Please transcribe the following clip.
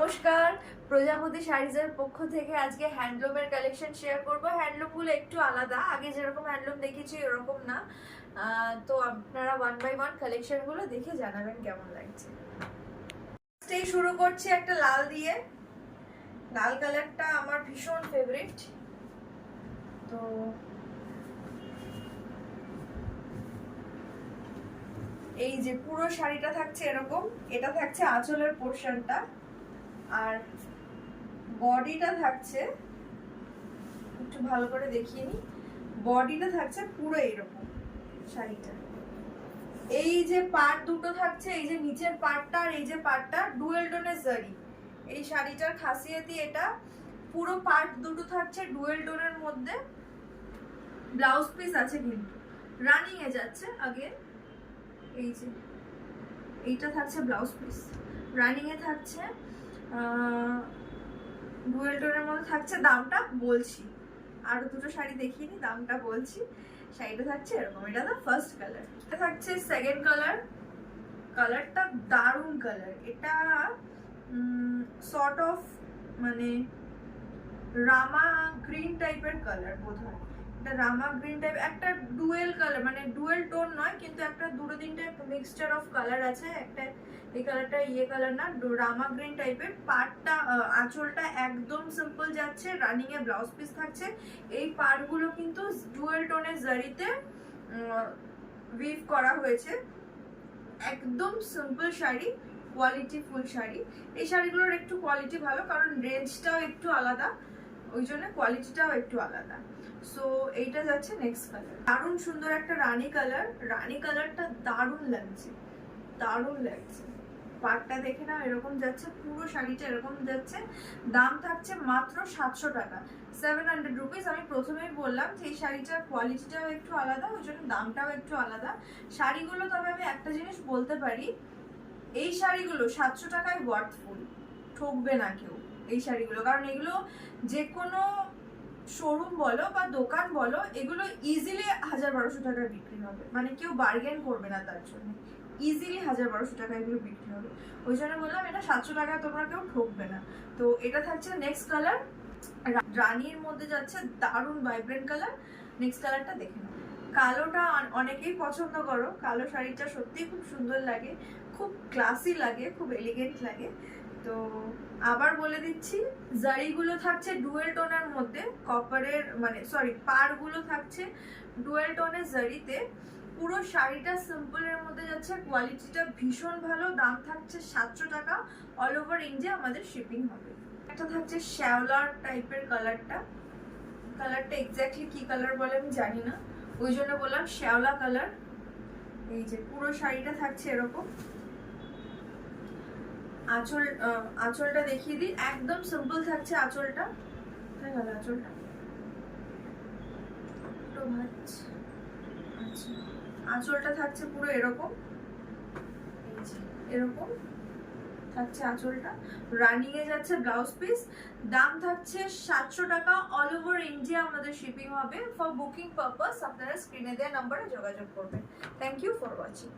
নমস্কার, প্রজাপতি শাড়িজের পক্ষ থেকে আজকে হ্যান্ডলুমের কালেকশন শেয়ার করব। হ্যান্ডলুমগুলো একটু আলাদা, আগে যেরকম হ্যান্ডলুম দেখেছি এরকম না। তো আপনারা ওয়ান বাই ওয়ান কালেকশনগুলো দেখে জানাবেন কেমন লাগছে। শুরু করছি একটা লাল দিয়ে। লাল কালারটা আমার ভীষণ ফেভারিট। তো এই যে পুরো শাড়িটা থাকছে এরকম, এটা থাকছে আঁচলের পোর্শনটা, আর বডিটা থাকছে, একটু ভালো করে দেখিয়ে নি, বডিটা থাকছে পুরো এরকম শাড়িটা। এই যে পার্ট দুটো থাকছে, এই যে নিচের পার্টটা আর এই যে পার্টটা ডুয়েল টোনের জারি। এই শাড়িটার খাসিয়াতি এটা, পুরো পার্ট দুটো থাকছে ডুয়েল টোনের মধ্যে। ব্লাউজ পিস আছে কিন্তু রানিং এ যাচ্ছে আগে। এই যে এইটা থাকছে ব্লাউজ পিস, রানিং এ থাকছে, ডুয়েল টোনের মধ্যে থাকছে। দামটা বলছি, আরো দুটো শাড়ি দেখিয়ে নি, দামটা বলছি। শাড়িটা থাকছে এরকম, এটা দা ফার্স্ট কালার। এটা থাকছে সেকেন্ড কালার। কালারটা দারুণ কালার। এটা সর্ট অফ মানে রামা গ্রিন টাইপের কালার বোধহয়। এটা রামা গ্রিন টাইপ, একটা ডুয়েল কালার, মানে ডুয়েল টোন নয় কিন্তু একটা দুটো তিনটে মিক্সচার অফ কালার আছে। একটা এই কালারটা ইয়ে কালার না, রামা গ্রিন টাইপের। পার্টটা আঁচলটা একদম সিম্পল যাচ্ছে, রানিং এ ব্লাউজ পিস থাকছে। এই পার্টগুলো কিন্তু ডুয়েল টোনের জারিতে উইভ করা হয়েছে। একদম simple sari, quality full sari. এই শাড়িগুলোর একটু কোয়ালিটি ভালো, কারণ রেঞ্জটাও একটু আলাদা, ওই জন্য কোয়ালিটিটাও একটু আলাদা। সো এইটা যাচ্ছে নেক্সট কালার। দারুণ সুন্দর একটা রানী কালার। রানী কালারটা দারুণ লাগছে, দারুণ লাগছে। পাটটা দেখে নাও, এরকম যাচ্ছে, পুরো শাড়িটা এরকম যাচ্ছে। দাম থাকছে মাত্র 700 টাকা, 700 রুপিস। আমি প্রথমেই বললাম যে এই শাড়িটার কোয়ালিটিটাও একটু আলাদা, ওই জন্য দামটাও একটু আলাদা। শাড়িগুলো তবে আমি একটা জিনিস বলতে পারি, এই শাড়িগুলো 700 টাকায় ওয়ার্থফুল, ঠকবে না কেউ এই শাড়িগুলো। কারণ এগুলো যে কোনো শোরুম বলো বা দোকান বলো, এগুলো ইজিলি 1000-1200 টাকায় বিক্রি হবে, মানে কেউ বার্গেন করবে না তার জন্য। ইজিলি 1000-1200 টাকা এগুলো বিক্রি হবে। ওই জন্য বললাম এটা 700 টাকায় তোমরা কেউ ঠকবে না। তো এটা থাকছে নেক্সট কালার, রানীর মধ্যে যাচ্ছে, দারুণ ভাইব্রেন্ট কালার। নেক্সট কালারটা দেখে নাও। কালোটা অনেকেই পছন্দ করো, কালো শাড়িটা সত্যিই খুব সুন্দর লাগে, খুব ক্লাসি লাগে, খুব এলিগেন্ট লাগে। তো আবার বলে দিচ্ছি, জারিগুলো থাকছে ডুয়েল টোনের মধ্যে, কপারের মানে সরি পাড়গুলো থাকছে ডুয়েল টোনের জারিতে। পুরো শাড়িটা সিম্পলের মধ্যে যাচ্ছে, কোয়ালিটিটা ভীষণ ভালো। দাম থাকছে 700 টাকা, অল ওভার ইন্ডিয়া আমাদের শিপিং হবে। একটা থাকছে শ্যাওলার টাইপের কালারটা। কালারটা এক্স্যাক্টলি কি কালার বলে আমি জানি না, ওই জন্য বললাম শ্যাওলা কালার। এই যে পুরো শাড়িটা থাকছে এরকম। আঁচলটা দেখিয়ে দিই, একদম সিম্পল থাকছে আঁচলটা। আঁচলটা আচ্ছা, আঁচলটা থাকছে পুরো এরকম, এরকম থাকছে আঁচলটা। রানিং এ যাচ্ছে ব্লাউজ পিস। দাম থাকছে 700 টাকা, অল ওভার ইন্ডিয়া আমাদের শিপিং হবে। ফর বুকিং পারপাস আপনারা স্ক্রিনে দেওয়া নাম্বারে যোগাযোগ করবেন। Thank you for watching.